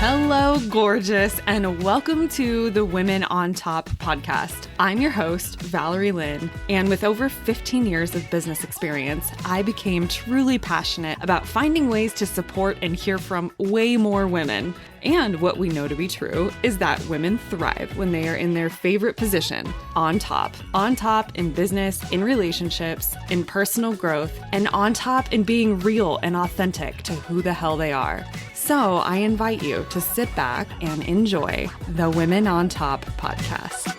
Hello, gorgeous, and welcome to the Women on Top podcast. I'm your host, Valerie Lynn, and with over 15 years of business experience, I became truly passionate about finding ways to support and hear from way more women. And what we know to be true is that women thrive when they are in their favorite position, on top in business, in relationships, in personal growth, and on top in being real and authentic to who the hell they are. So I invite you to sit back and enjoy the Women on Top podcast.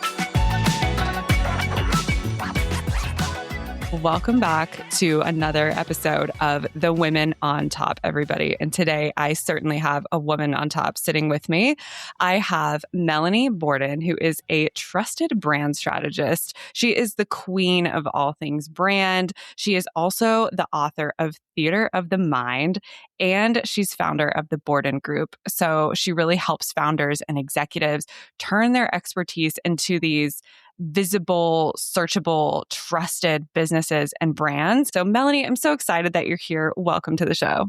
Welcome back to another episode of the Women on Top, everybody. And today I certainly have a woman on top sitting with me. I have Melanie Borden, who is a trusted brand strategist. She is the queen of all things brand. She is also the author of Theater of the Mind, and she's founder of the Borden Group. So she really helps founders and executives turn their expertise into these visible, searchable, trusted businesses and brands. So Melanie, I'm so excited that you're here. Welcome to the show.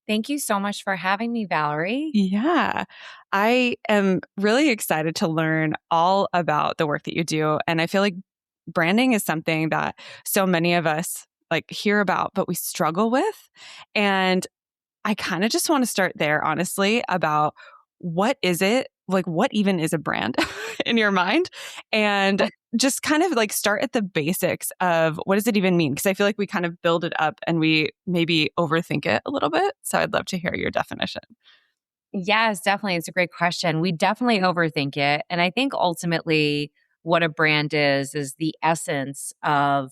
Thank you so much for having me, Valerie. Yeah, I am really excited to learn all about the work that you do. And I feel like branding is something that so many of us hear about, but we struggle with. And I kind of just want to start there, honestly, about what is it? What even is a brand in your mind? And just kind of start at the basics of what does it even mean? Because I feel like we kind of build it up and we maybe overthink it a little bit. So I'd love to hear your definition. Yes, definitely. It's a great question. We definitely overthink it. And I think ultimately what a brand is the essence of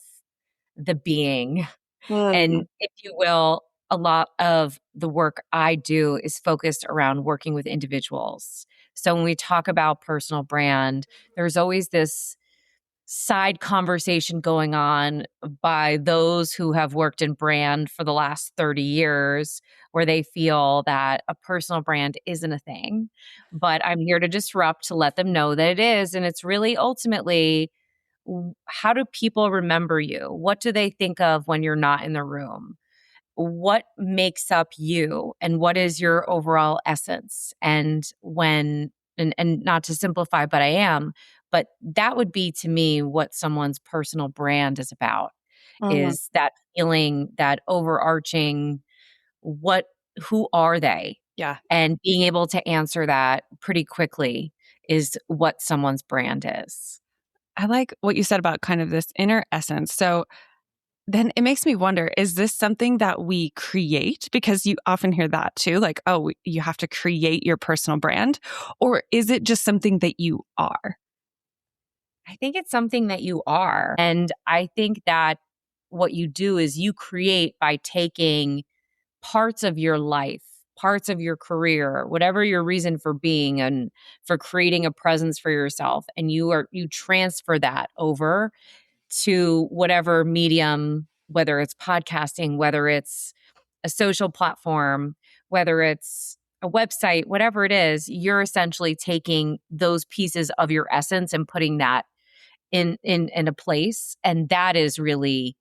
the being. And if you will, a lot of the work I do is focused around working with individuals. So when we talk about personal brand, there's always this side conversation going on by those who have worked in brand for the last 30 years, where they feel that a personal brand isn't a thing. But I'm here to disrupt, to let them know that it is. And it's really ultimately, how do people remember you? What do they think of when you're not in the room? What makes up you, and what is your overall essence? And not to simplify, but but that would be to me what someone's personal brand is about, is that feeling, that overarching, who are they? Yeah. And being able to answer that pretty quickly is what someone's brand is. I like what you said about kind of this inner essence. So then it makes me wonder, is this something that we create? Because you often hear that too, you have to create your personal brand. Or is it just something that you are? I think it's something that you are. And I think that what you do is you create by taking parts of your life, parts of your career, whatever your reason for being and for creating a presence for yourself. And you transfer that over to whatever medium, whether it's podcasting, whether it's a social platform, whether it's a website, whatever it is, you're essentially taking those pieces of your essence and putting that in a place. And that is really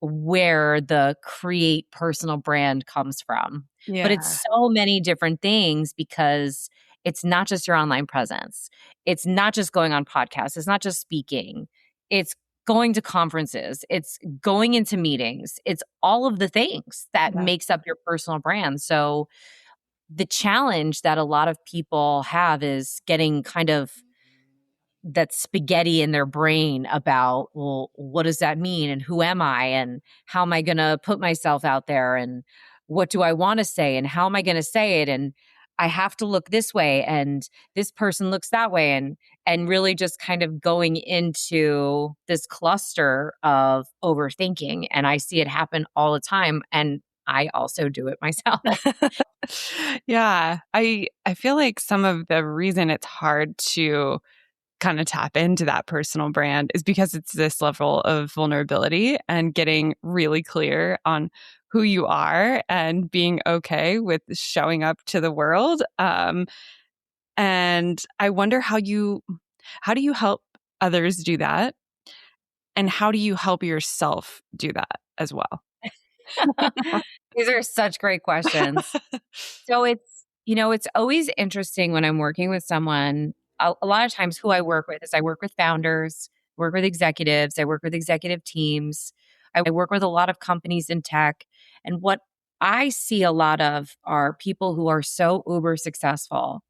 where the create personal brand comes from. Yeah. But it's so many different things, because it's not just your online presence. It's not just going on podcasts. It's not just speaking. It's going to conferences. It's going into meetings. It's all of the things that makes up your personal brand. So the challenge that a lot of people have is getting kind of that spaghetti in their brain about, well, what does that mean? And who am I? And how am I going to put myself out there? And what do I want to say? And how am I going to say it? And I have to look this way, and this person looks that way. And really just kind of going into this cluster of overthinking. And I see it happen all the time. And I also do it myself. Yeah. I feel like some of the reason it's hard to kind of tap into that personal brand is because it's this level of vulnerability and getting really clear on who you are and being okay with showing up to the world. And I wonder how do you help others do that? And how do you help yourself do that as well? These are such great questions. So It's always interesting when I'm working with someone. A lot of times, who I work with is I work with founders, work with executives, I work with executive teams, I work with a lot of companies in tech. And what I see a lot of are people who are so uber successful.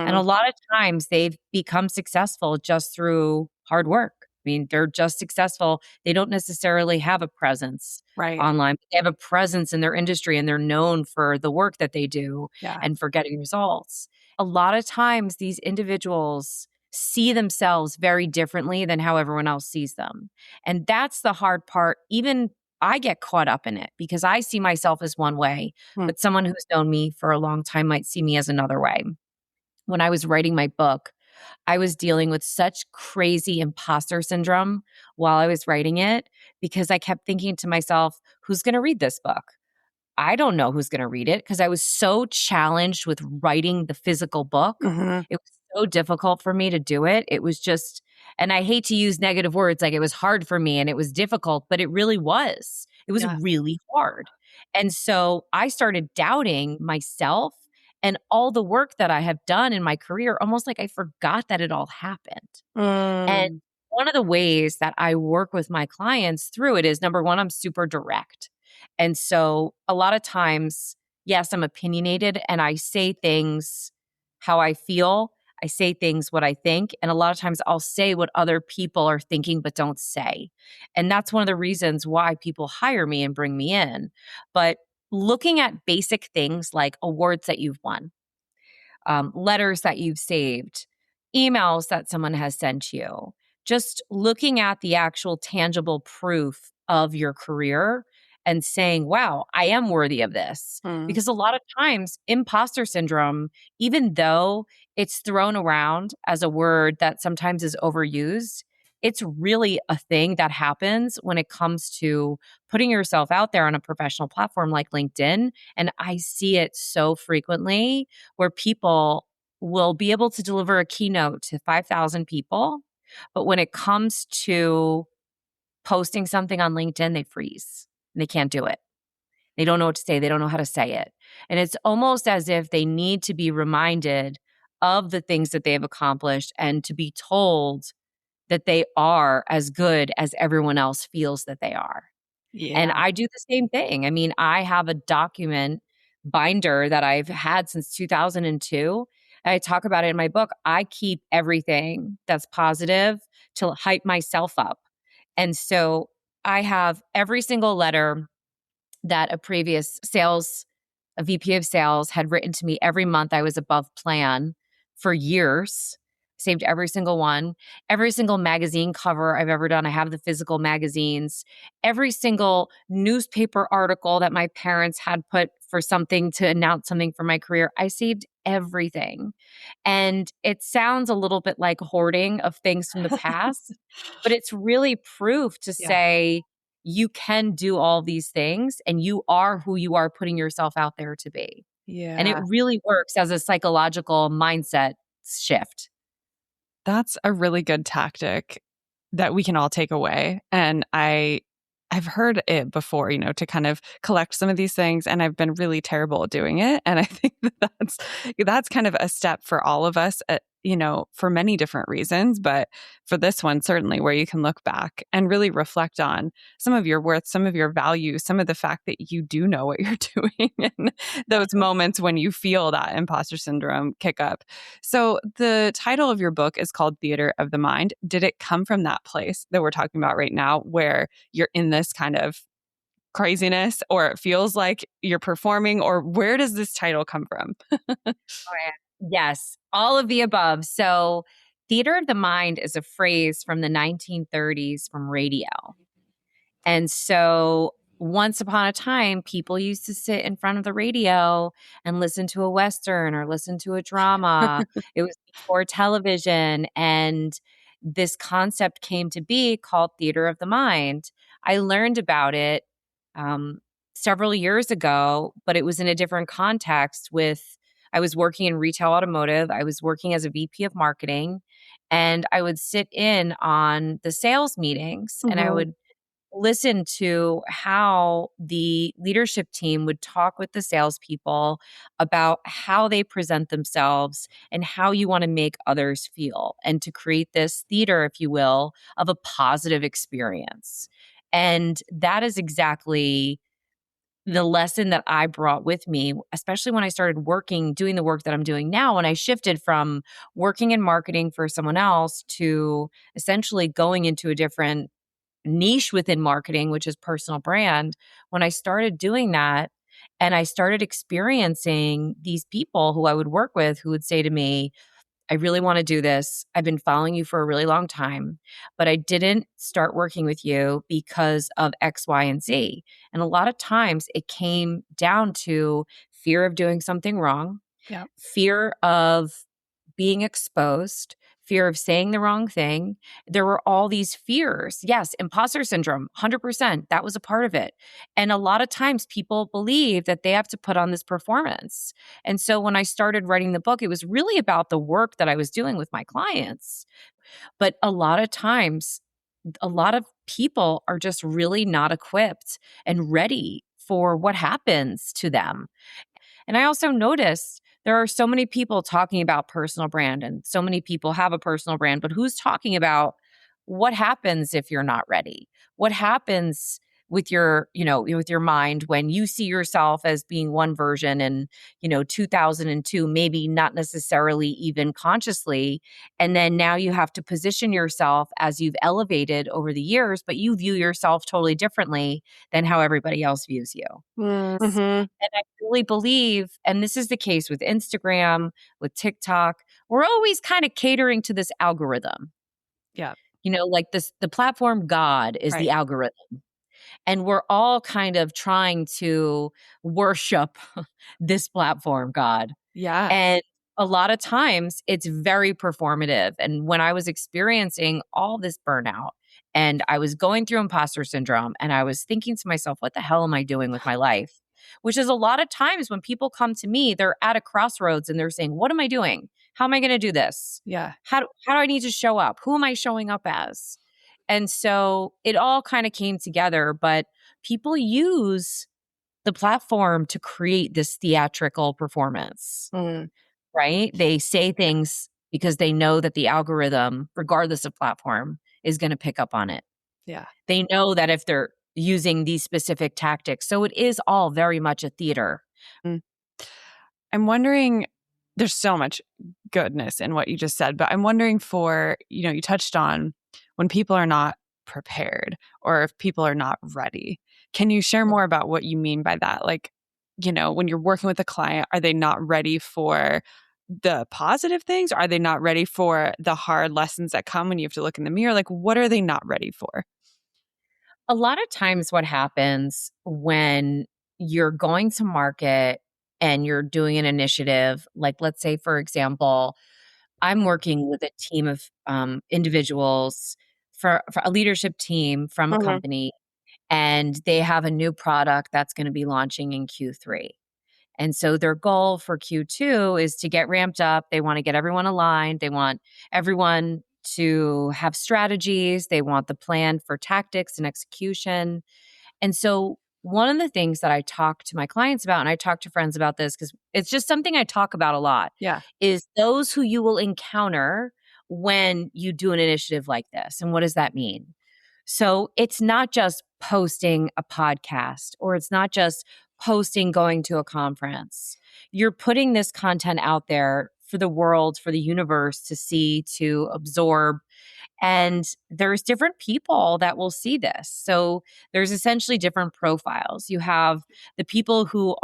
And a Mm-hmm. lot of times they've become successful just through hard work. I mean, they're just successful. They don't necessarily have a presence Right. online. They have a presence in their industry and they're known for the work that they do Yeah. and for getting results. A lot of times, these individuals see themselves very differently than how everyone else sees them. And that's the hard part. Even I get caught up in it because I see myself as one way, Hmm. but someone who's known me for a long time might see me as another way. When I was writing my book, I was dealing with such crazy imposter syndrome while I was writing it because I kept thinking to myself, who's going to read this book? I don't know who's going to read it because I was so challenged with writing the physical book. Mm-hmm. It was so difficult for me to do it. It was just, and I hate to use negative words, like it was hard for me and it was difficult, but it really was. It was Yeah. really hard. And so I started doubting myself and all the work that I have done in my career, almost like I forgot that it all happened. And Mm. one of the ways that I work with my clients through it is number one, I'm super direct. And so a lot of times, yes, I'm opinionated and I say things how I feel. I say things what I think. And a lot of times I'll say what other people are thinking but don't say. And that's one of the reasons why people hire me and bring me in. But looking at basic things like awards that you've won, letters that you've saved, emails that someone has sent you, just looking at the actual tangible proof of your career and saying, wow, I am worthy of this. Mm. Because a lot of times, imposter syndrome, even though it's thrown around as a word that sometimes is overused, it's really a thing that happens when it comes to putting yourself out there on a professional platform like LinkedIn. And I see it so frequently where people will be able to deliver a keynote to 5,000 people. But when it comes to posting something on LinkedIn, they freeze and they can't do it. They don't know what to say. They don't know how to say it. And it's almost as if they need to be reminded of the things that they have accomplished and to be told that they are as good as everyone else feels that they are. And Yeah. I do the same thing. I mean, I have a document binder that I've had since 2002. I talk about it in my book. I keep everything that's positive to hype myself up. And so I have every single letter that a VP of sales had written to me every month. I was above plan for years, saved every single one, every single magazine cover I've ever done. I have the physical magazines, every single newspaper article that my parents had put for something to announce something for my career. I saved everything. And it sounds a little bit like hoarding of things from the past, but it's really proof to Yeah. say, you can do all these things and you are who you are putting yourself out there to be. And it Yeah. really works as a psychological mindset shift. That's a really good tactic that we can all take away. And I've heard it before, to kind of collect some of these things, and I've been really terrible at doing it. And I think that's kind of a step for all of us, for many different reasons, but for this one certainly, where you can look back and really reflect on some of your worth, some of your values, some of the fact that you do know what you're doing, and those moments when you feel that imposter syndrome kick up. So the title of your book is called Theater of the Mind. Did it come from that place that we're talking about right now, where you're in this kind of craziness, or it feels like you're performing, or where does this title come from? Oh, yeah. Yes, all of the above. So, theater of the mind is a phrase from the 1930s from radio. And so once upon a time, people used to sit in front of the radio and listen to a Western or listen to a drama. It was before television. And this concept came to be called theater of the mind. I learned about it um, several years ago, but it was in a different context I was working in retail automotive. I was working as a VP of marketing, and I would sit in on the sales meetings and I Mhm. would listen to how the leadership team would talk with the salespeople about how they present themselves and how you want to make others feel, and to create this theater, if you will, of a positive experience. And that is exactly the lesson that I brought with me, especially when I started working, doing the work that I'm doing now. When I shifted from working in marketing for someone else to essentially going into a different niche within marketing, which is personal brand. When I started doing that and I started experiencing these people who I would work with who would say to me, I really want to do this. I've been following you for a really long time, but I didn't start working with you because of X, Y, and Z. And a lot of times it came down to fear of doing something wrong, Yeah. fear of being exposed, fear of saying the wrong thing. There were all these fears. Yes, imposter syndrome, 100%. That was a part of it. And a lot of times people believe that they have to put on this performance. And so when I started writing the book, it was really about the work that I was doing with my clients. But a lot of times, a lot of people are just really not equipped and ready for what happens to them. And I also noticed there are so many people talking about personal brand, and so many people have a personal brand, but who's talking about what happens if you're not ready? What happens with your, with your mind when you see yourself as being one version in, 2002, maybe not necessarily even consciously. And then now you have to position yourself as you've elevated over the years, but you view yourself totally differently than how everybody else views you. Mm-hmm. And I really believe, and this is the case with Instagram, with TikTok, we're always kind of catering to this algorithm. Yeah. Like this, the platform God is the Right. algorithm. And we're all kind of trying to worship this platform God. Yeah. And a lot of times it's very performative. And when I was experiencing all this burnout and I was going through imposter syndrome and I was thinking to myself, what the hell am I doing with my life? Which is a lot of times when people come to me, they're at a crossroads and they're saying, what am I doing? How am I going to do this? Yeah. How do I need to show up? Who am I showing up as? And so it all kind of came together, but people use the platform to create this theatrical performance. Mm. Right? They say things because they know that the algorithm, regardless of platform, is going to pick up on it. Yeah. They know that if they're using these specific tactics. So it is all very much a theater. Mm. I'm wondering, there's so much goodness in what you just said, but I'm wondering you touched on when people are not prepared or if people are not ready. Can you share more about what you mean by that? Like, when you're working with a client, are they not ready for the positive things? Are they not ready for the hard lessons that come when you have to look in the mirror? Like, what are they not ready for? A lot of times, what happens when you're going to market and you're doing an initiative, like let's say, for example, I'm working with a team of individuals for a leadership team from a Mhm. company, and they have a new product that's going to be launching in Q3. And so their goal for Q2 is to get ramped up. They want to get everyone aligned. They want everyone to have strategies. They want the plan for tactics and execution. And so one of the things that I talk to my clients about, and I talk to friends about this because it's just something I talk about a lot, Yeah. is those who you will encounter when you do an initiative like this. And what does that mean? So it's not just posting a podcast, or it's not just posting going to a conference. You're putting this content out there for the world, for the universe to see, to absorb, and there's different people that will see this. So there's essentially different profiles. You have the people who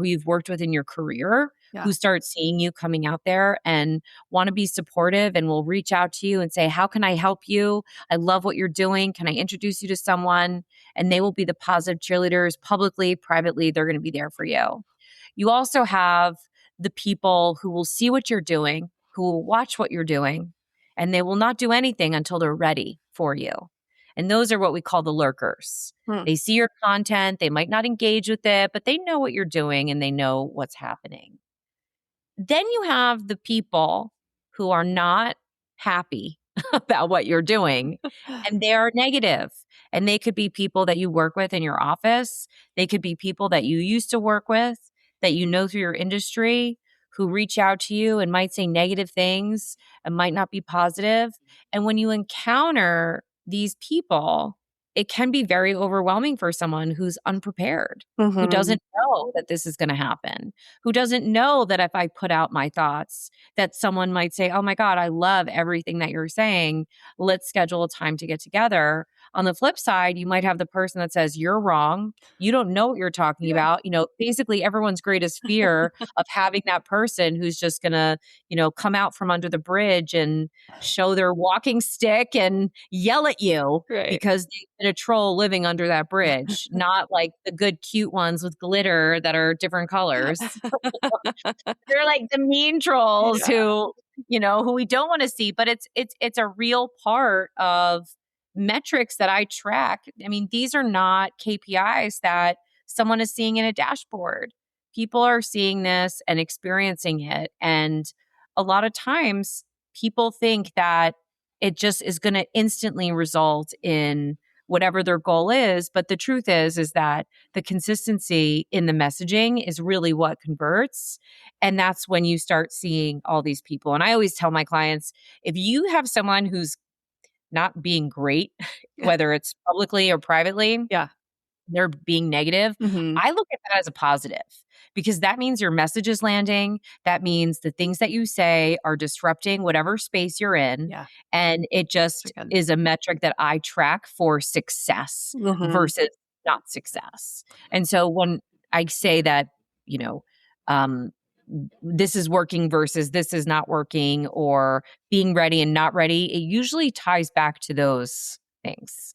you've worked with in your career, Yeah. who start seeing you coming out there and want to be supportive and will reach out to you and say, how can I help you? I love what you're doing. Can I introduce you to someone? And they will be the positive cheerleaders publicly, privately. They're going to be there for you. You also have the people who will see what you're doing, who will watch what you're doing, and they will not do anything until they're ready for you. And those are what we call the lurkers. Hmm. They see your content, they might not engage with it, but they know what you're doing and they know what's happening. Then you have the people who are not happy about what you're doing. And they are negative. And they could be people that you work with in your office. They could be people that you used to work with, that you know through your industry, who reach out to you and might say negative things and might not be positive. And when you encounter these people, it can be very overwhelming for someone who's unprepared, who Mhm. doesn't know that this is going to happen, who doesn't know that if I put out my thoughts, that someone might say, "Oh my God, I love everything that you're saying. Let's schedule a time to get together." On the flip side, you might have the person that says, "You're wrong. You don't know what you're talking Yeah. about." Basically everyone's greatest fear of having that person who's just going to, come out from under the bridge and show their walking stick and yell at you Right. because they've been a troll living under that bridge, not like the good, cute ones with glitter that are different colors. They're like the mean trolls Yeah. who we don't want to see, but it's a real part of metrics that I track. I mean, these are not KPIs that someone is seeing in a dashboard. People are seeing this and experiencing it. And a lot of times people think that it just is going to instantly result in whatever their goal is. But the truth is that the consistency in the messaging is really what converts. And that's when you start seeing all these people. And I always tell my clients, if you have someone who's not being great, whether it's publicly or privately, Yeah. they're being negative, Mhm. I look at that as a positive because that means your message is landing. That means the things that you say are disrupting whatever space you're in. Yeah. And it just That's good. is a metric that I track for success Mhm. versus not success. And so when I say that, you know, um, this is working versus this is not working, or being ready and not ready, it usually ties back to those things.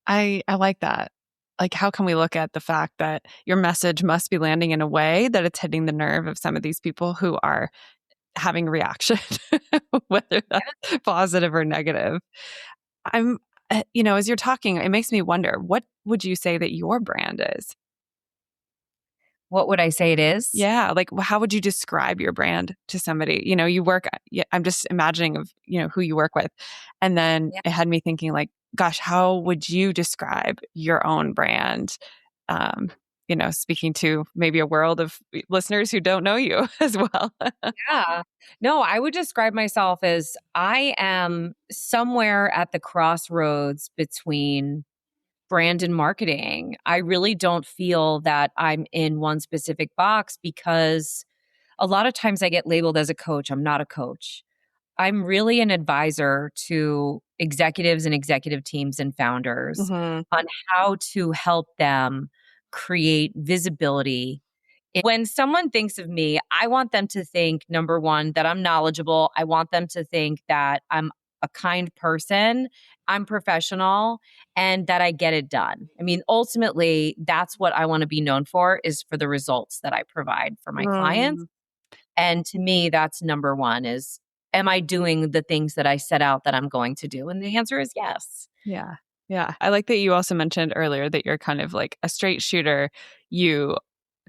I like that. Like, how can we look at the fact that your message must be landing in a way that it's hitting the nerve of some of these people who are having a reaction, whether that's positive or negative? I'm, as you're talking, it makes me wonder, what would you say that your brand is? What would I say it is? Yeah. Like, how would you describe your brand to somebody? You work, yeah, I'm just imagining of, who you work with. And then Yeah. it had me thinking, like, gosh, how would you describe your own brand? Um, speaking to maybe a world of listeners who don't know you as well. Yeah. No, I would describe myself as I am somewhere at the crossroads between brand and marketing. I really don't feel that I'm in one specific box because a lot of times I get labeled as a coach. I'm not a coach. I'm really an advisor to executives and executive teams and founders Hmm. on how to help them create visibility. When someone thinks of me, I want them to think, number one, that I'm knowledgeable. I want them to think that I'm a kind person, I'm professional, and that I get it done. I mean, ultimately, that's what I want to be known for, is for the results that I provide for my clients. Mm, And to me, that's number one, is, am I doing the things that I set out that I'm going to do? And the answer is yes. yeah. Yeah. I like that you also mentioned earlier that you're kind of like a straight shooter. You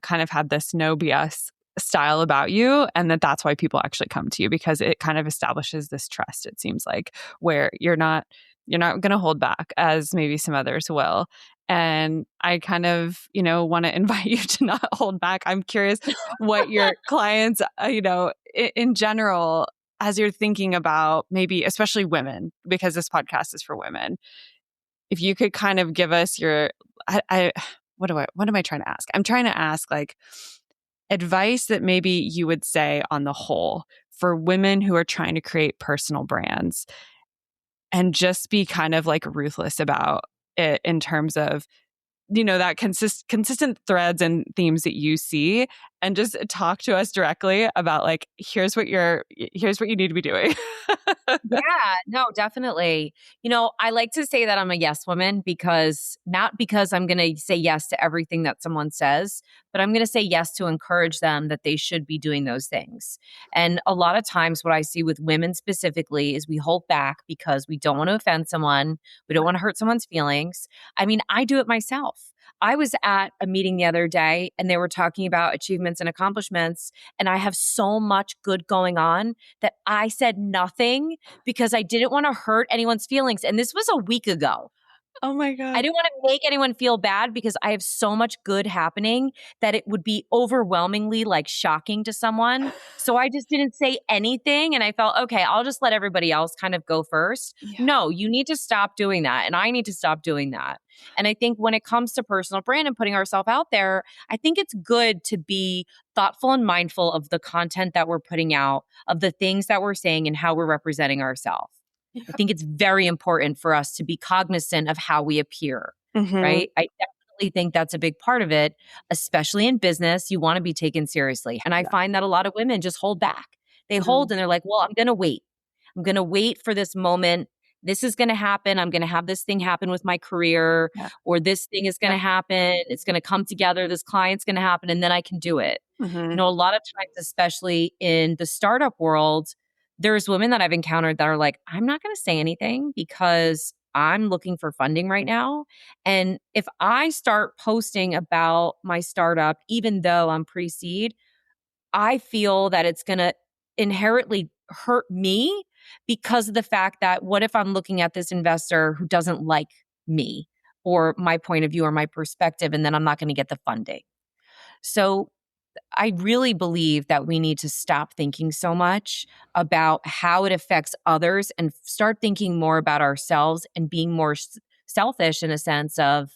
kind of had this no BS style about you, and that's why people actually come to you, because it kind of establishes this trust, it seems like, where you're not going to hold back as maybe some others will. And I kind of, want to invite you to not hold back. I'm curious what your clients, in general, as you're thinking about, maybe especially women, because this podcast is for women, if you could kind of give us your, I what am I trying to ask? I'm trying to ask, like, advice that maybe you would say on the whole for women who are trying to create personal brands, and just be kind of like ruthless about it in terms of, that consistent threads and themes that you see, and just talk to us directly about, like, here's what you need to be doing. Yeah, no, definitely. I like to say that I'm a yes woman, because not because I'm going to say yes to everything that someone says, but I'm going to say yes to encourage them that they should be doing those things. And a lot of times, what I see with women specifically is we hold back because we don't want to offend someone. We don't want to hurt someone's feelings. I mean, I do it myself. I was at a meeting the other day and they were talking about achievements and accomplishments. And I have so much good going on that I said nothing because I didn't want to hurt anyone's feelings. And this was a week ago. Oh my I God. didn't want to make anyone feel bad because I have so much good happening that it would be overwhelmingly like shocking to someone. So I just didn't say anything. And I felt, okay, I'll just let everybody else kind of go first. Yeah. No, you need to stop doing that. And I need to stop doing that. And I think when it comes to personal brand and putting ourselves out there, I think it's good to be thoughtful and mindful of the content that we're putting out, of the things that we're saying and how we're representing ourselves. I think it's very important for us to be cognizant of how we appear, Mm-hmm. right? I definitely think that's a big part of it, especially in business. You want to be taken seriously. And I Yeah. find that a lot of women just hold back. They Mm-hmm. hold and they're like, well, I'm going to wait. I'm going to wait for this moment. This is going to happen. I'm going to have this thing happen with my career, Yeah. or this thing is going to happen. It's going to come together. This client's going to happen, and then I can do it. Mm-hmm. A lot of times, especially in the startup world, there's women that I've encountered that are like, I'm not going to say anything because I'm looking for funding right now. And if I start posting about my startup, even though I'm pre-seed, I feel that it's going to inherently hurt me because of the fact that what if I'm looking at this investor who doesn't like me or my point of view or my perspective, and then I'm not going to get the funding. So I really believe that we need to stop thinking so much about how it affects others and start thinking more about ourselves and being more selfish in a sense of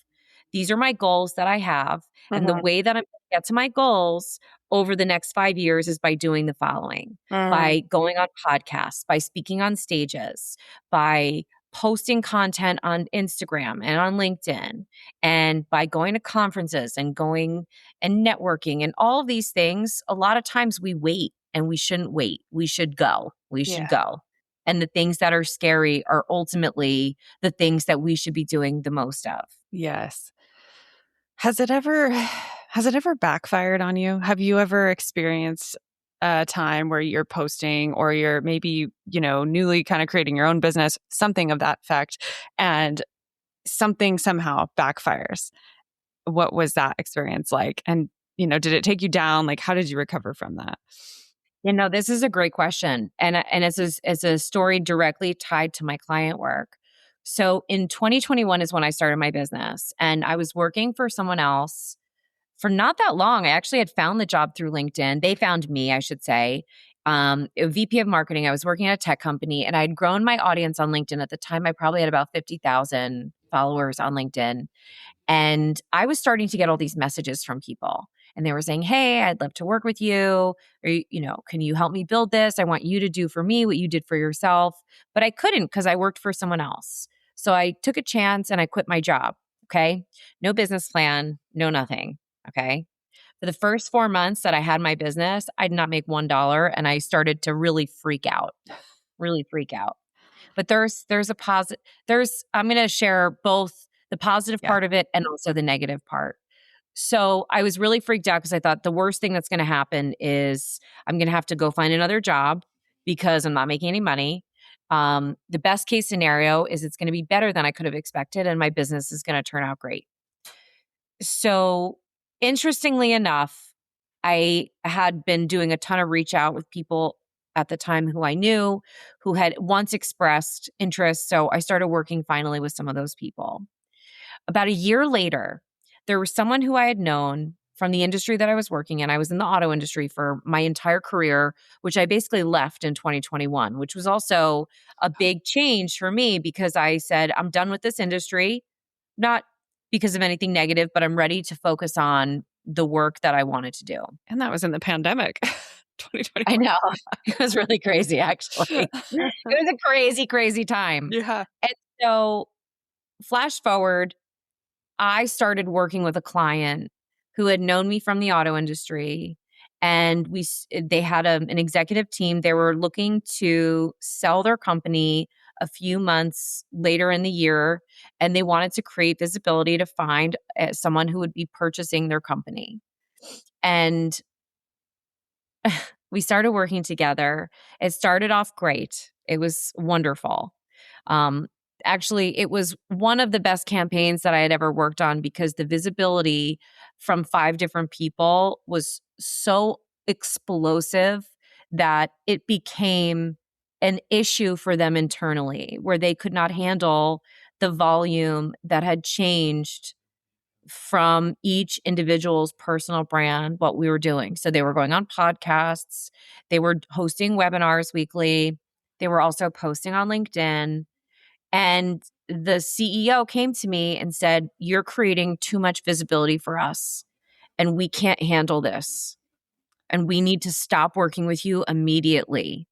these are my goals that I have. And the Mm-hmm. way that I'm going to get to my goals over the next 5 years is by doing the following: by going on podcasts, by speaking on stages, by posting content on Instagram and on LinkedIn, and by going to conferences and going and networking and all of these things. A lot of times we wait and we shouldn't wait. We should go. We should Yeah. go. And the things that are scary are ultimately the things that we should be doing the most of. Yes. Has it ever backfired on you? Have you ever experienced a time where you're posting or you're maybe, newly kind of creating your own business, something of that effect, and something somehow backfires? What was that experience like? And, did it take you down? Like, how did you recover from that? This is a great question. And it's a story directly tied to my client work. So in 2021 is when I started my business, and I was working for someone else for not that long. I actually had found the job through LinkedIn. They found me, I should say. A VP of marketing. I was working at a tech company, and I'd grown my audience on LinkedIn. At the time, I probably had about 50,000 followers on LinkedIn. And I was starting to get all these messages from people. And they were saying, hey, I'd love to work with you. Or, can you help me build this? I want you to do for me what you did for yourself. But I couldn't because I worked for someone else. So I took a chance and I quit my job. Okay. No business plan, no nothing. Okay. For the first 4 months that I had my business, I did not make $1. And I started to really freak out. But there's a positive, I'm going to share both the positive Yeah. part of it and also the negative part. So I was really freaked out because I thought the worst thing that's going to happen is I'm going to have to go find another job because I'm not making any money. The best case scenario is it's going to be better than I could have expected, and my business is going to turn out great. So interestingly enough, I had been doing a ton of reach out with people at the time who I knew who had once expressed interest. So I started working finally with some of those people. About a year later, there was someone who I had known from the industry that I was working in. I was in the auto industry for my entire career, which I basically left in 2021, which was also a big change for me because I said, I'm done with this industry, not because of anything negative, but I'm ready to focus on the work that I wanted to do. And that was in the pandemic, I 2021. know. It was really crazy, actually. It was a crazy, crazy time. Yeah. And so, flash forward, I started working with a client who had known me from the auto industry, and they had an executive team. They were looking to sell their company a few months later in the year, and they wanted to create visibility to find someone who would be purchasing their company. And we started working together. It started off great. It was wonderful. Um, Actually, it was one of the best campaigns that I had ever worked on because the visibility from 5 different people was so explosive that it became an issue for them internally where they could not handle the volume that had changed from each individual's personal brand, what we were doing. So they were going on podcasts, they were hosting webinars weekly, they were also posting on LinkedIn. And the CEO came to me and said, "You're creating too much visibility for us, and we can't handle this. And we need to stop working with you immediately."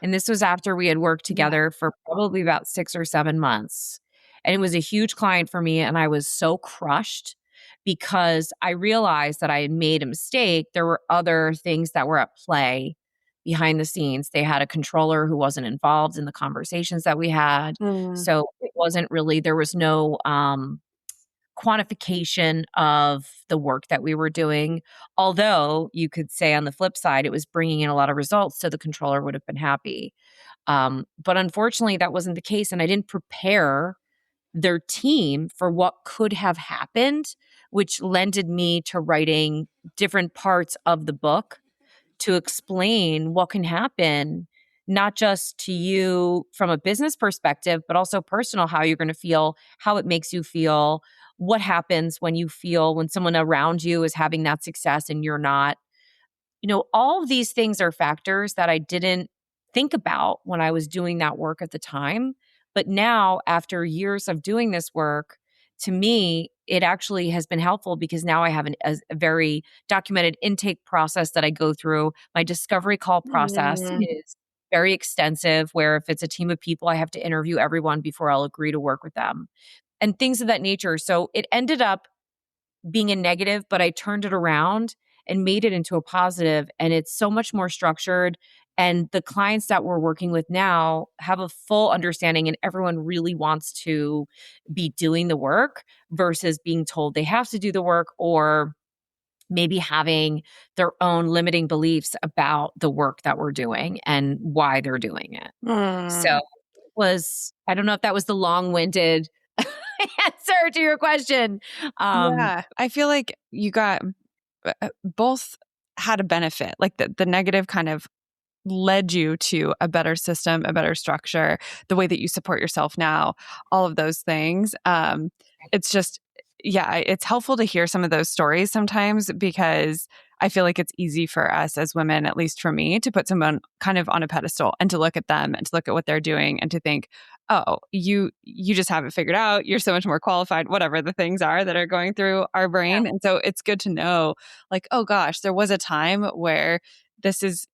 And this was after we had worked Yeah. together for probably about 6 or 7 months. And it was a huge client for me, and I was so crushed because I realized that I had made a mistake. There were other things that were at play behind the scenes. They had a controller who wasn't involved in the conversations that we had. Mm. So it wasn't really, there was no quantification of the work that we were doing. Although you could say on the flip side, it was bringing in a lot of results, so the controller would have been happy. But unfortunately, that wasn't the case. And I didn't prepare their team for what could have happened, which lended me to writing different parts of the book to explain what can happen, not just to you from a business perspective, but also personal, how you're going to feel, how it makes you feel, what happens when you feel when someone around you is having that success and you're not. All of these things are factors that I didn't think about when I was doing that work at the time. But now, after years of doing this work, to me, it actually has been helpful because now I have a very documented intake process that I go through. My discovery call process Mm. is very extensive, where if it's a team of people, I have to interview everyone before I'll agree to work with them and things of that nature. So it ended up being a negative, but I turned it around and made it into a positive, and it's so much more structured. And the clients that we're working with now have a full understanding, and everyone really wants to be doing the work versus being told they have to do the work, or maybe having their own limiting beliefs about the work that we're doing and why they're doing it. So Mm. I don't know if that was the long-winded answer to your question. Yeah. I feel like you got both had a benefit. Like the negative kind of led you to a better system, a better structure, the way that you support yourself now, all of those things. It's just, yeah, it's helpful to hear some of those stories sometimes because I feel like it's easy for us as women, at least for me, to put someone kind of on a pedestal and to look at them and to look at what they're doing and to think, oh, you just have it figured out. You're so much more qualified, whatever the things are that are going through our brain. And so it's good to know, like, oh gosh, there was a time where this is,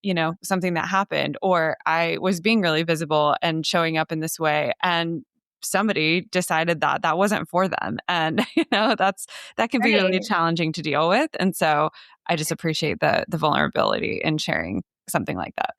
something that happened, or I was being really visible and showing up in this way. And somebody decided that that wasn't for them. And, that can be really Right. challenging to deal with. And so I just appreciate the vulnerability in sharing something like that.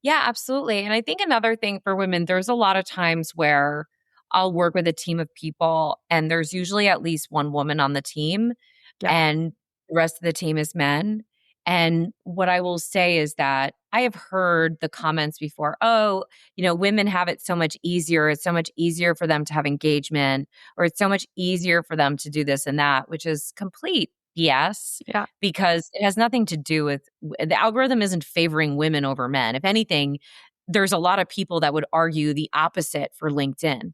Yeah, absolutely. And I think another thing for women, there's a lot of times where I'll work with a team of people and there's usually at least one woman on the team Yeah. and the rest of the team is men. And what I will say is that I have heard the comments before, oh, women have it so much easier. It's so much easier for them to have engagement, or it's so much easier for them to do this and that, which is complete BS Yeah. because it has nothing to do with the algorithm isn't favoring women over men. If anything, there's a lot of people that would argue the opposite for LinkedIn.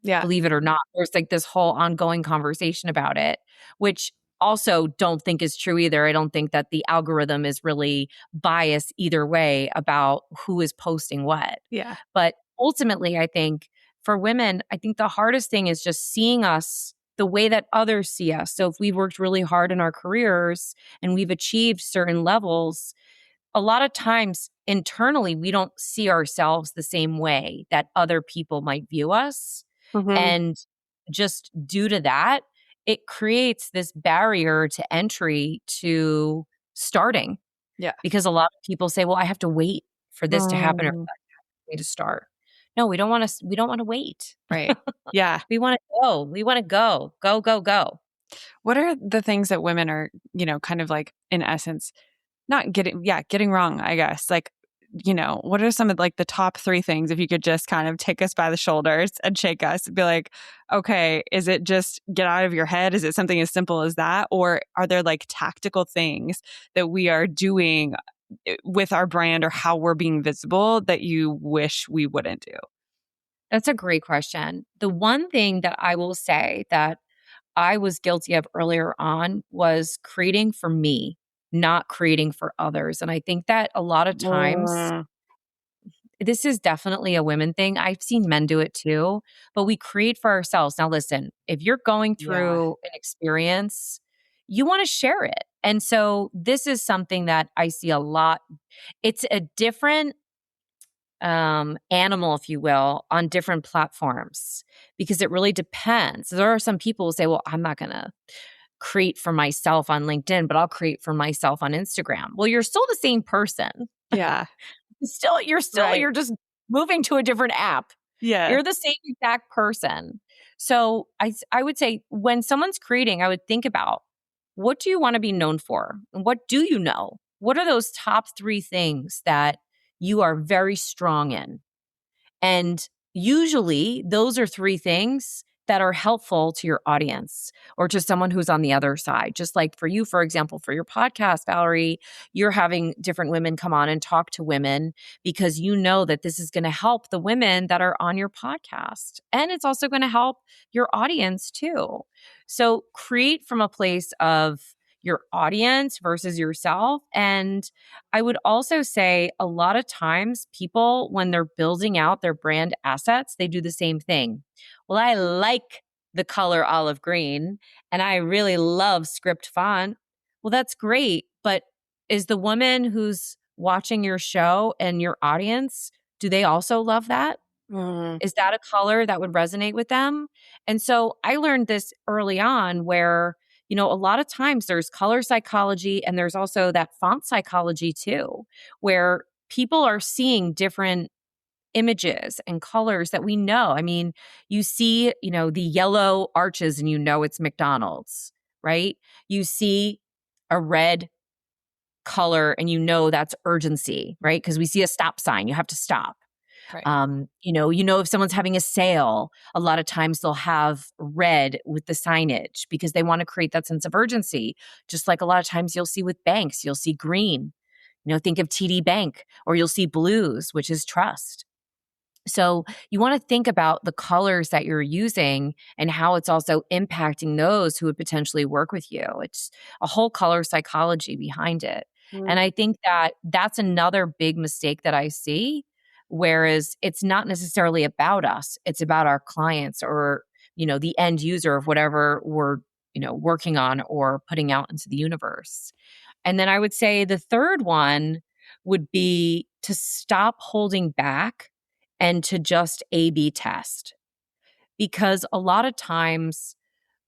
Yeah. Believe it or not, there's like this whole ongoing conversation about it, which also don't think is true either. I don't think that the algorithm is really biased either way about who is posting what. Yeah. But ultimately, I think for women, I think the hardest thing is just seeing us the way that others see us. So if we've worked really hard in our careers and we've achieved certain levels, a lot of times internally, we don't see ourselves the same way that other people might view us. Hmm. And just due to that, it creates this barrier to entry to starting Yeah. because a lot of people say, well, I have to wait for this to happen or for Mm. me to start. No, we don't want to wait. Right. Yeah. We want to go. We want to go. Go, go, go. What are the things that women are, kind of like in essence, not getting, yeah, getting wrong, I guess. Like what are some of like the top 3 things, if you could just kind of take us by the shoulders and shake us and be like, okay, is it just get out of your head? Is it something as simple as that? Or are there like tactical things that we are doing with our brand or how we're being visible that you wish we wouldn't do? That's a great question. The one thing that I will say that I was guilty of earlier on was creating for me, not creating for others. And I think that a lot of times, Mm, this is definitely a women thing. I've seen men do it too, but we create for ourselves. Now, listen, if you're going yeah. through an experience, you want to share it. And so this is something that I see a lot. It's a different animal, if you will, on different platforms because it really depends. There are some people who say, well, I'm not going to create for myself on LinkedIn, but I'll create for myself on Instagram. Well, you're still the same person. Yeah. Right. You're just moving to a different app. Yeah. You're the same exact person. So I would say when someone's creating, I would think about what do you want to be known for? And what do you know? What are those top 3 things that you are very strong in? And usually those are 3 things that are helpful to your audience or to someone who's on the other side. Just like for you, for example, for your podcast, Valerie, you're having different women come on and talk to women because you know that this is going to help the women that are on your podcast. And it's also going to help your audience too. So create from a place of your audience versus yourself. And I would also say a lot of times people, when they're building out their brand assets, they do the same thing. Well, I like the color olive green and I really love script font. Well, that's great. But is the woman who's watching your show and your audience, do they also love that? Mm, Is that a color that would resonate with them? And so I learned this early on where, a lot of times there's color psychology and there's also that font psychology too, where people are seeing different images and colors that we know. I mean, you see, the yellow arches and it's McDonald's, right? You see a red color and that's urgency, right? Because we see a stop sign, you have to stop. right. If someone's having a sale, a lot of times they'll have red with the signage because they want to create that sense of urgency. Just like a lot of times you'll see with banks, you'll see green. Think of TD Bank, or you'll see blues, which is trust. So you want to think about the colors that you're using and how it's also impacting those who would potentially work with you. It's a whole color psychology behind it. Mm, And I think that that's another big mistake that I see. Whereas it's not necessarily about us, it's about our clients or, the end user of whatever we're, working on or putting out into the universe. And then I would say the third one would be to stop holding back and to just A/B test. Because a lot of times,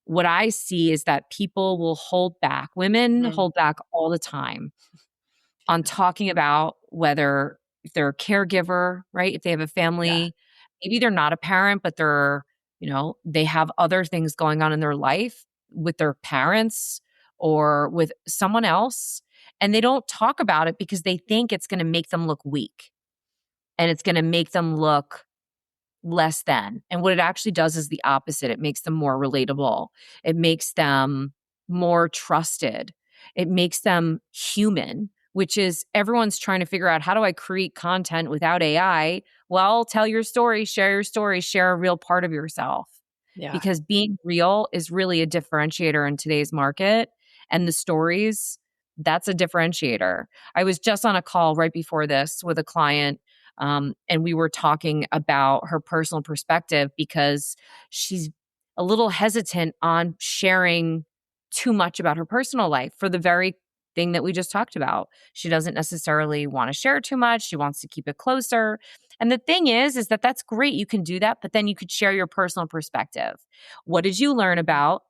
what I see is that people will hold back. Women mm, hold back all the time on talking about whether if they're a caregiver, right? If they have a yeah. family, maybe they're not a parent, but they're, they have other things going on in their life with their parents or with someone else. And they don't talk about it because they think it's going to make them look weak and it's going to make them look less than. And what it actually does is the opposite. It makes them more relatable. It makes them more trusted. It makes them human, which is everyone's trying to figure out how do I create content without AI? Well, tell your story, share a real part of yourself. Yeah. Because being real is really a differentiator in today's market. And the stories, that's a differentiator. I was just on a call right before this with a client and we were talking about her personal perspective because she's a little hesitant on sharing too much about her personal life for the very thing that we just talked about. She doesn't necessarily want to share too much. She wants to keep it closer. And the thing is that that's great. You can do that, but then you could share your personal perspective. What did you learn about?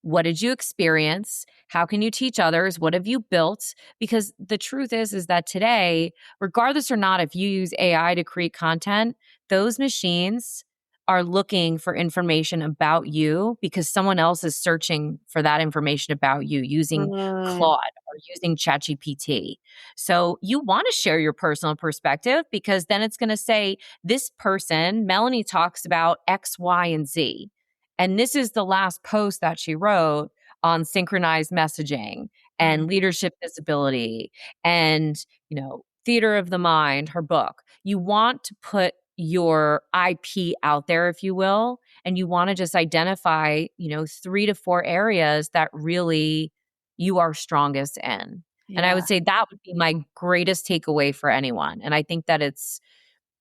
What did you experience? How can you teach others? What have you built? Because the truth is that today, regardless or not, if you use AI to create content, those machines are looking for information about you because someone else is searching for that information about you using Mm, Claude are using ChatGPT. So you want to share your personal perspective because then it's going to say, this person, Melanie, talks about X, Y, and Z. And this is the last post that she wrote on synchronized messaging and leadership visibility and, theater of the mind, her book. You want to put your IP out there, if you will, and you want to just identify, 3 to 4 areas that really you are strongest in. And I Yeah. would say that would be my greatest takeaway for anyone. And I think that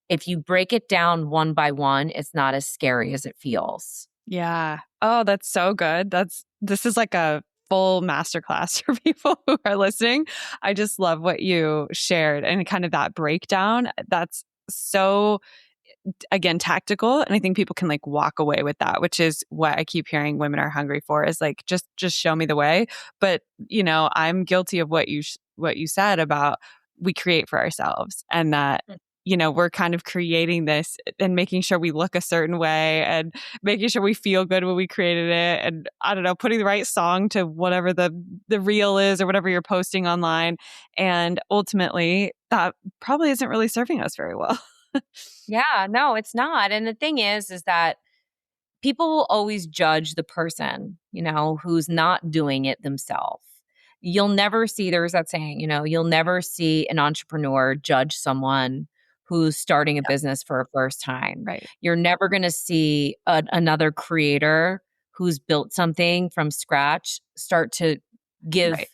if you break it down one by one, it's not as scary as it feels. Yeah. Oh, that's so good. This is like a full masterclass for people who are listening. I just love what you shared and kind of that breakdown. That's so, again, tactical. And I think people can like walk away with that, which is what I keep hearing women are hungry for, is like, just show me the way. But, I'm guilty of what you said about we create for ourselves, and that we're kind of creating this and making sure we look a certain way and making sure we feel good when we created it. And I don't know, putting the right song to whatever the reel is or whatever you're posting online. And ultimately, that probably isn't really serving us very well. Yeah, no, it's not. And the thing is that people will always judge the person, who's not doing it themselves. You'll never see, there's that saying, you'll never see an entrepreneur judge someone who's starting a business for a first time. Right. You're never going to see another creator who's built something from scratch start to give, Right.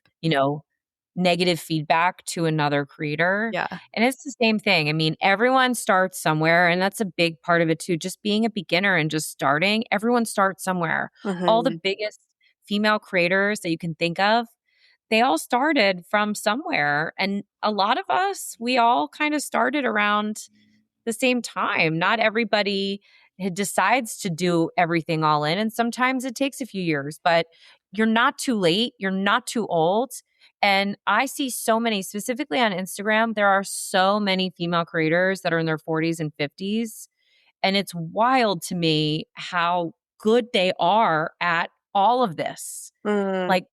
negative feedback to another creator. Yeah. And it's the same thing. I mean, everyone starts somewhere, and that's a big part of it too. Just being a beginner and just starting, everyone starts somewhere. All the biggest female creators that you can think of, they all started from somewhere. And a lot of us, we all kind of started around the same time. Not everybody decides to do everything all in. And sometimes it takes a few years, but you're not too late. You're not too old. And I see so many, specifically on Instagram, there are so many female creators that are in their 40s and 50s. And it's wild to me how good they are at all of this. Like,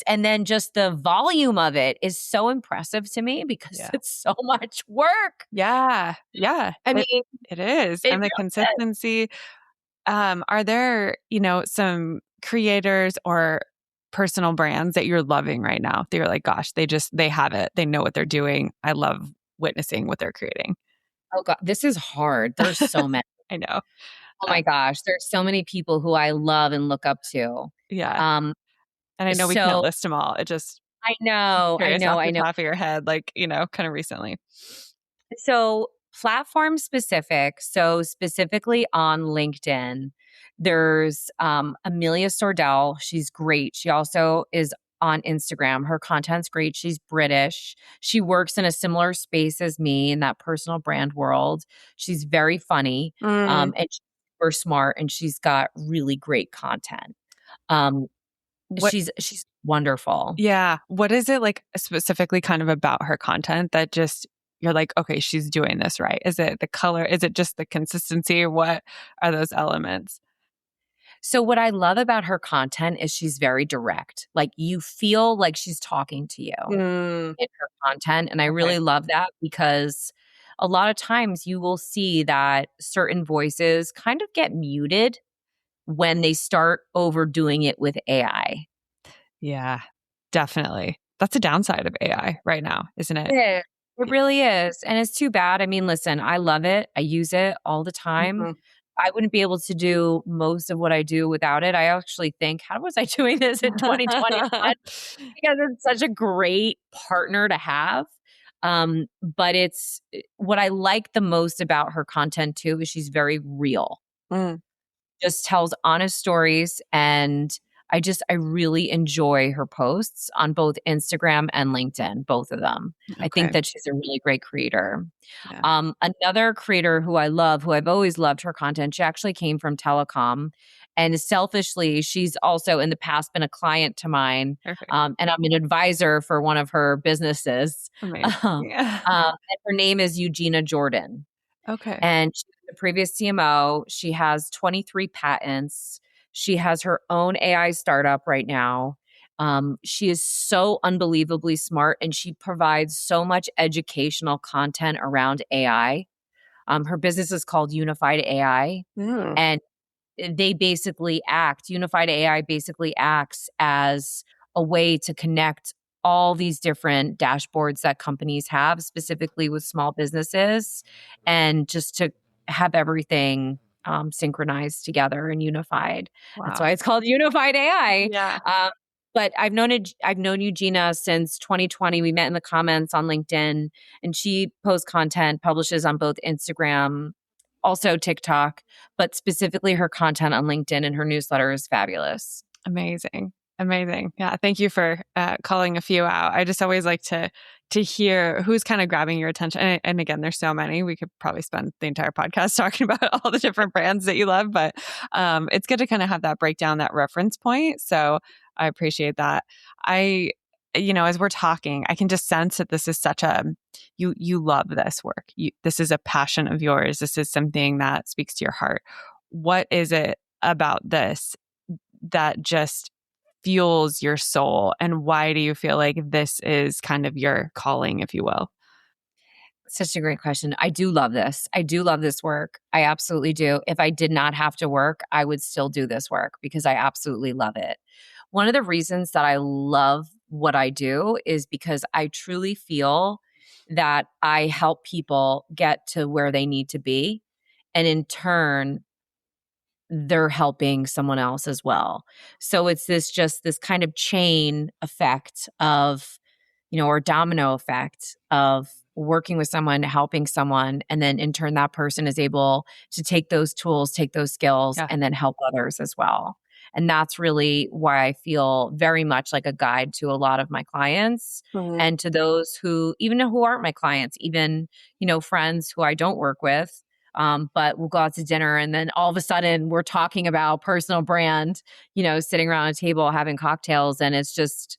and then just the volume of it is so impressive to me because it's so much work. Yeah. Yeah. I mean, it is. it And the really is. consistency. Are there, some creators or personal brands that you're loving right now? They're like, gosh, they have it. They know what they're doing. I love witnessing what they're creating. Oh God, this is hard. There's so many. I know. Oh my gosh, there's so many people who I love and look up to. Yeah. Um, And I know we can't so list them all. It just I know, curious off the top of your head, like, kind of recently. So platform specific. So specifically on LinkedIn, there's Amelia Sordell. She's great. She also is on Instagram. Her content's great. She's British. She works in a similar space as me in that personal brand world. She's very funny and she's super smart, and she's got really great content. What She's wonderful. Yeah. What is it like specifically kind of about her content that just you're like, okay, she's doing this right? Is it the color? Is it just the consistency? What are those elements? So what I love about her content is she's very direct. Like, you feel like she's talking to you in her content. And I really love that because a lot of times you will see that certain voices kind of get muted when they start overdoing it with AI. Yeah, definitely. That's a downside of AI right now, isn't it? Yeah, it really is. And it's too bad. I mean, listen, I love it. I use it all the time. I wouldn't be able to do most of what I do without it. I actually think, how was I doing this in 2021? Because it's such a great partner to have. But it's what I like the most about her content too is she's very real. Just tells honest stories, and I really enjoy her posts on both Instagram and LinkedIn, both of them. I think that she's a really great creator. Yeah. Another creator who I love, who I've always loved her content, she actually came from telecom. And selfishly, she's also in the past been a client to mine. Perfect. And I'm an advisor for one of her businesses. Amazing. Yeah. And her name is Eugenia Jordan. Okay. And she's the previous CMO. She has 23 patents. She has her own AI startup right now. She is so unbelievably smart, and she provides so much educational content around AI. Her business is called Unified AI, Mm. and Unified AI basically acts as a way to connect all these different dashboards that companies have, specifically with small businesses, and just to have everything synchronized together and unified. That's Wow. why it's called Unified AI. Yeah. But I've known Eugenia since 2020. We met in the comments on LinkedIn, and she posts content, publishes on both Instagram, also TikTok, but specifically her content on LinkedIn and her newsletter is fabulous. Amazing. Amazing. Yeah. Thank you for calling a few out. I just always like to hear who's kind of grabbing your attention. And again, there's so many. We could probably spend the entire podcast talking about all the different brands that you love, but it's good to kind of have that breakdown, that reference point. So I appreciate that. As we're talking, I can just sense that this is such a you love this work. This is a passion of yours. This is something that speaks to your heart. What is it about this that just fuels your soul? And why do you feel like this is kind of your calling, if you will? Such a great question. I do love this. I do love this work. I absolutely do. If I did not have to work, I would still do this work because I absolutely love it. One of the reasons that I love what I do is because I truly feel that I help people get to where they need to be. And in turn, they're helping someone else as well. So it's this kind of chain effect of, or domino effect of working with someone, helping someone, and then in turn that person is able to take those tools, take those skills, Yeah. and then help others as well. And that's really why I feel very much like a guide to a lot of my clients Mhm. and to those who aren't my clients, even, friends who I don't work with. But we'll go out to dinner and then all of a sudden we're talking about personal brand, sitting around a table having cocktails. And it's just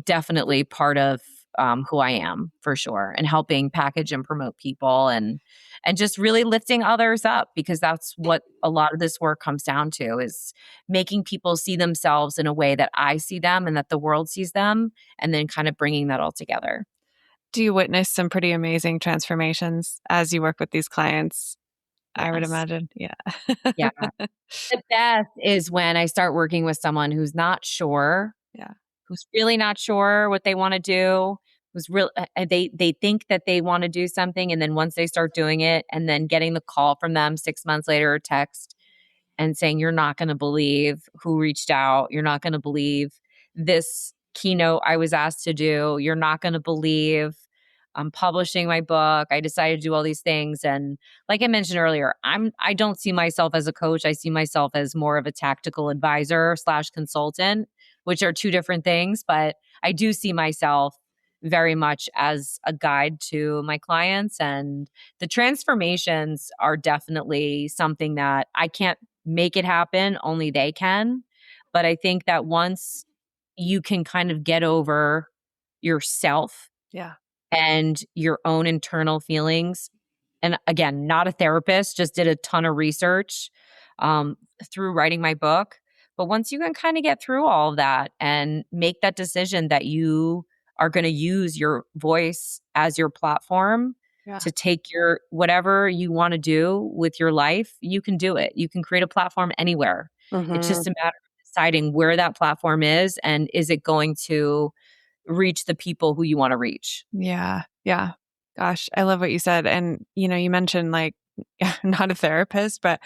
definitely part of who I am for sure, and helping package and promote people and just really lifting others up, because that's what a lot of this work comes down to, is making people see themselves in a way that I see them and that the world sees them, and then kind of bringing that all together. Do you witness some pretty amazing transformations as you work with these clients? I would Yes. imagine. Yeah. Yeah. The best is when I start working with someone who's not sure, Yeah. who's really not sure what they want to do, who's real they think that they want to do something, and then once they start doing it, and then getting the call from them 6 months later, or text, and saying, "You're not going to believe who reached out. You're not going to believe this keynote I was asked to do. You're not going to believe I'm publishing my book. I decided to do all these things." And like I mentioned earlier, I don't see myself as a coach. I see myself as more of a tactical advisor slash consultant, which are two different things. But I do see myself very much as a guide to my clients. And the transformations are definitely something that I can't make it happen, only they can. But I think that once you can kind of get over yourself Yeah. and your own internal feelings, and again, not a therapist, just did a ton of research um, through writing my book. But once you can kind of get through all of that and make that decision that you are going to use your voice as your platform Yeah. to take your whatever you want to do with your life, you can do it. You can create a platform anywhere. It's Mm-hmm. just a matter of deciding where that platform is, and is it going to reach the people who you want to reach. Yeah. Yeah. Gosh, I love what you said. And, you mentioned like, not a therapist, but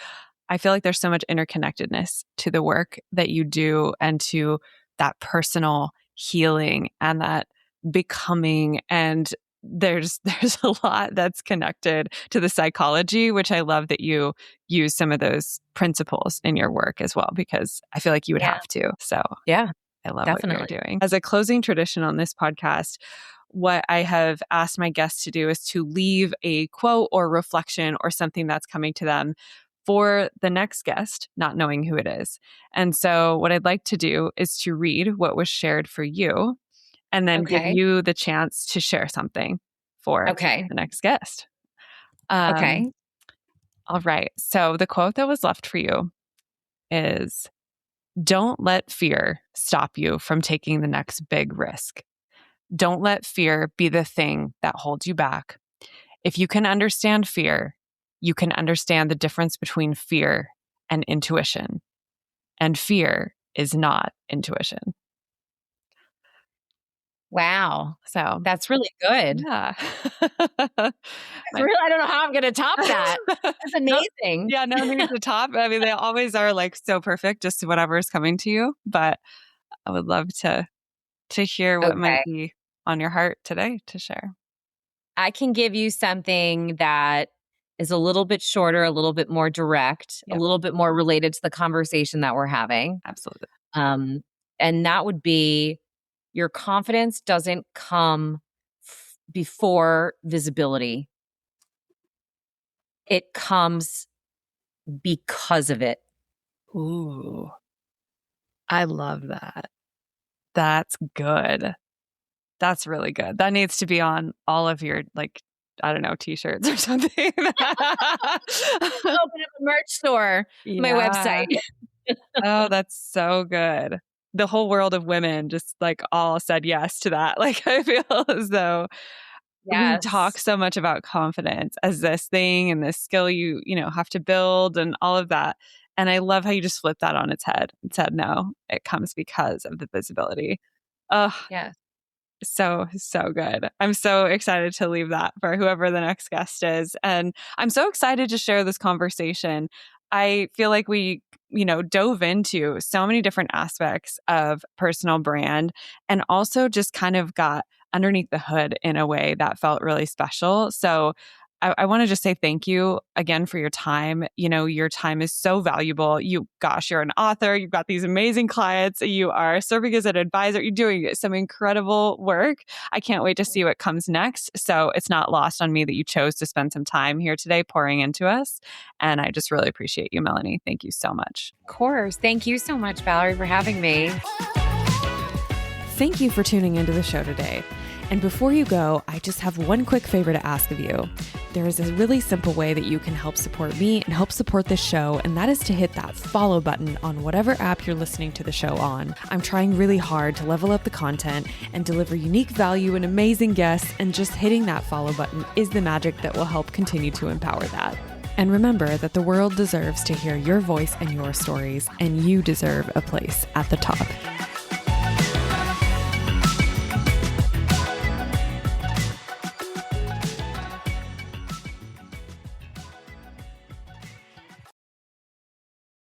I feel like there's so much interconnectedness to the work that you do and to that personal healing and that becoming. And there's a lot that's connected to the psychology, which I love that you use some of those principles in your work as well, because I feel like you would Yeah. have to. So Yeah, I love what you're definitely. doing. As a closing tradition on this podcast, what I have asked my guests to do is to leave a quote or reflection or something that's coming to them for the next guest, not knowing who it is. And so, what I'd like to do is to read what was shared for you and then give Okay. you the chance to share something for Okay. the next guest. Um, Okay. all right. So, the quote that was left for you is, Don't let fear stop you from taking the next big risk. Don't let fear be the thing that holds you back. If you can understand fear, you can understand the difference between fear and intuition. And fear is not intuition. Wow. So that's really good. yeah. I don't know how I'm going to top that. That's amazing. No need to top. I mean, they always are like so perfect, just whatever is coming to you. But I would love to hear what might be on your heart today to share. I can give you something that is a little bit shorter, a little bit more direct, a little bit more related to the conversation that we're having. Absolutely. And that would be, your confidence doesn't come before visibility. It comes because of it. Ooh, I love that. That's good. That's really good. That needs to be on all of your, like, I don't know, t-shirts or something. Open up a merch store, my website. Oh, that's so good. The whole world of women just like all said yes to that. Like, I feel as though we talk so much about confidence as this thing and this skill you have to build and all of that. And I love how you just flipped that on its head and said, no, it comes because of the visibility. Oh, yeah. So good. I'm so excited to leave that for whoever the next guest is. And I'm so excited to share this conversation. I feel like we, dove into so many different aspects of personal brand and also just kind of got underneath the hood in a way that felt really special. So I want to just say thank you again for your time. Your time is so valuable. You're an author. You've got these amazing clients. You are serving as an advisor. You're doing some incredible work. I can't wait to see what comes next. So it's not lost on me that you chose to spend some time here today pouring into us. And I just really appreciate you, Melanie. Thank you so much. Of course. Thank you so much, Valerie, for having me. Thank you for tuning into the show today. And before you go, I just have one quick favor to ask of you. There is a really simple way that you can help support me and help support this show, and that is to hit that follow button on whatever app you're listening to the show on. I'm trying really hard to level up the content and deliver unique value and amazing guests, and just hitting that follow button is the magic that will help continue to empower that. And remember that the world deserves to hear your voice and your stories, and you deserve a place at the top.